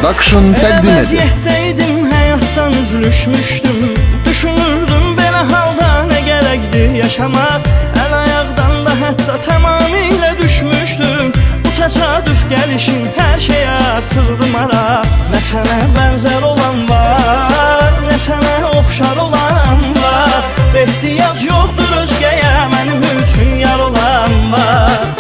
Production təqdim edir. Vəziyyətdəydim, həyatdan üzülüşmüşdüm. Düşünürdüm belə halda nə gərəkdir yaşamaq. Əl ayaqdan da hətta tamamilə düşmüşdüm. Bu təsadüf gəlişin hər şeyə artırdı maraq. Nə sənə bənzər olan var, nə sənə oxşar olan var. Ehtiyac yoxdur özgəyə, mənim üçün yar olan var.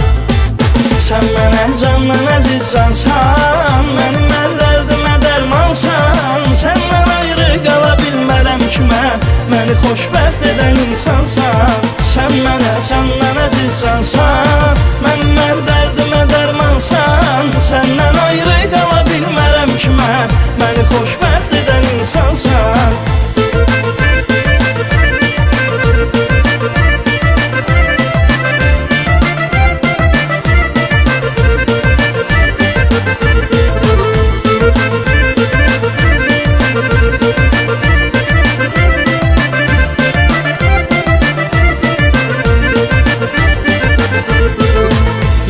Sən mənə candan əziz cansan, mənim hər dərdimə dərmansan. Səndən ayrı qala bilmərəm ki mən, məni xoşbəxt edən insansan. Sən mənə candan əziz cansan, mənim hər dərdimə dərmansan. Səndən ayrı qala bilmərəm ki mən, məni xoşbəxt edən insansan.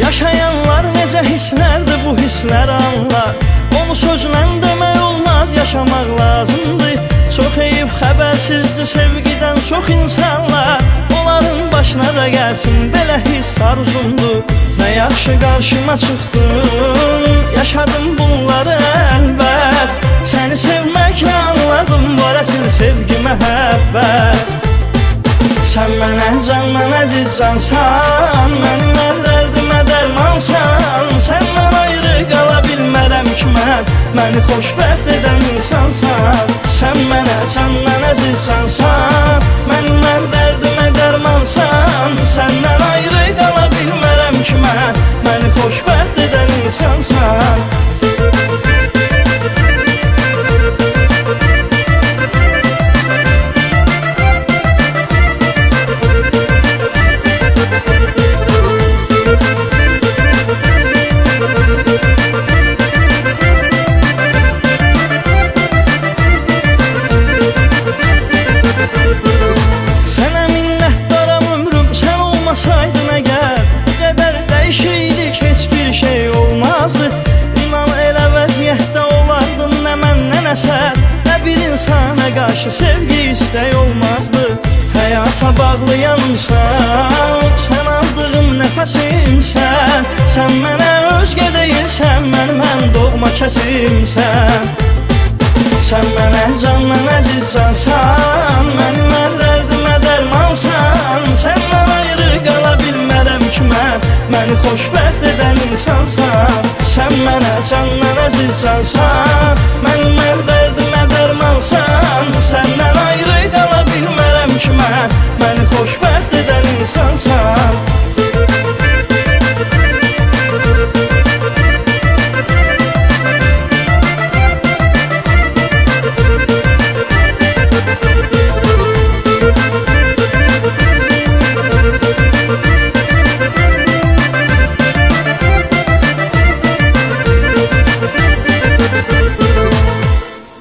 Yaşayanlar necə hisslərdir bu hisslər anlar. Onu sözlə demək olmaz, yaşamaq lazımdır. Çox eyib xəbərsizdir sevgidən çox insanlar. Onların başına da gəlsin belə hiss arzumdur. Nə yaxşı qarşıma çıxdın, yaşadım bunları əlbət. Səni sevməklə anladım var əsil sevgi məhəbbət. Sən mənə candan əziz cansan, mənim hər dərdimə dərmansan. Səndən ayrı qala bilmərəm ki mən, məni xoşbəxt edən insansan. Sən mənə candan əziz cansan, mənim hər dərdimə dərmansan. Səndən ayrı qala bilmərəm ki mən, məni xoşbəxt edən insansan. Sənə minnətdaram ömrüm, sən olmasaydın əgər. Bu qədər dəyişəydik, heç bir şey olmazdı. İnan elə vəziyyətdə olardın, nə məndən əsər, nə bir insana qarşı sevgi istək olmazdı. Həyata bağlayanımsan, sən aldığım nəfəsimsən. Sən mənə özgə deyilsən, mən doğma kəsimsən. Sən mənə candan əziz cansan, mənim hər dərdimə dərmansan. Səndən ayrı qala bilmərəm ki mən, məni xoşbəxt edən insansan. Sən mənə candan əziz cansan, mənim hər dərdimə dərmansan.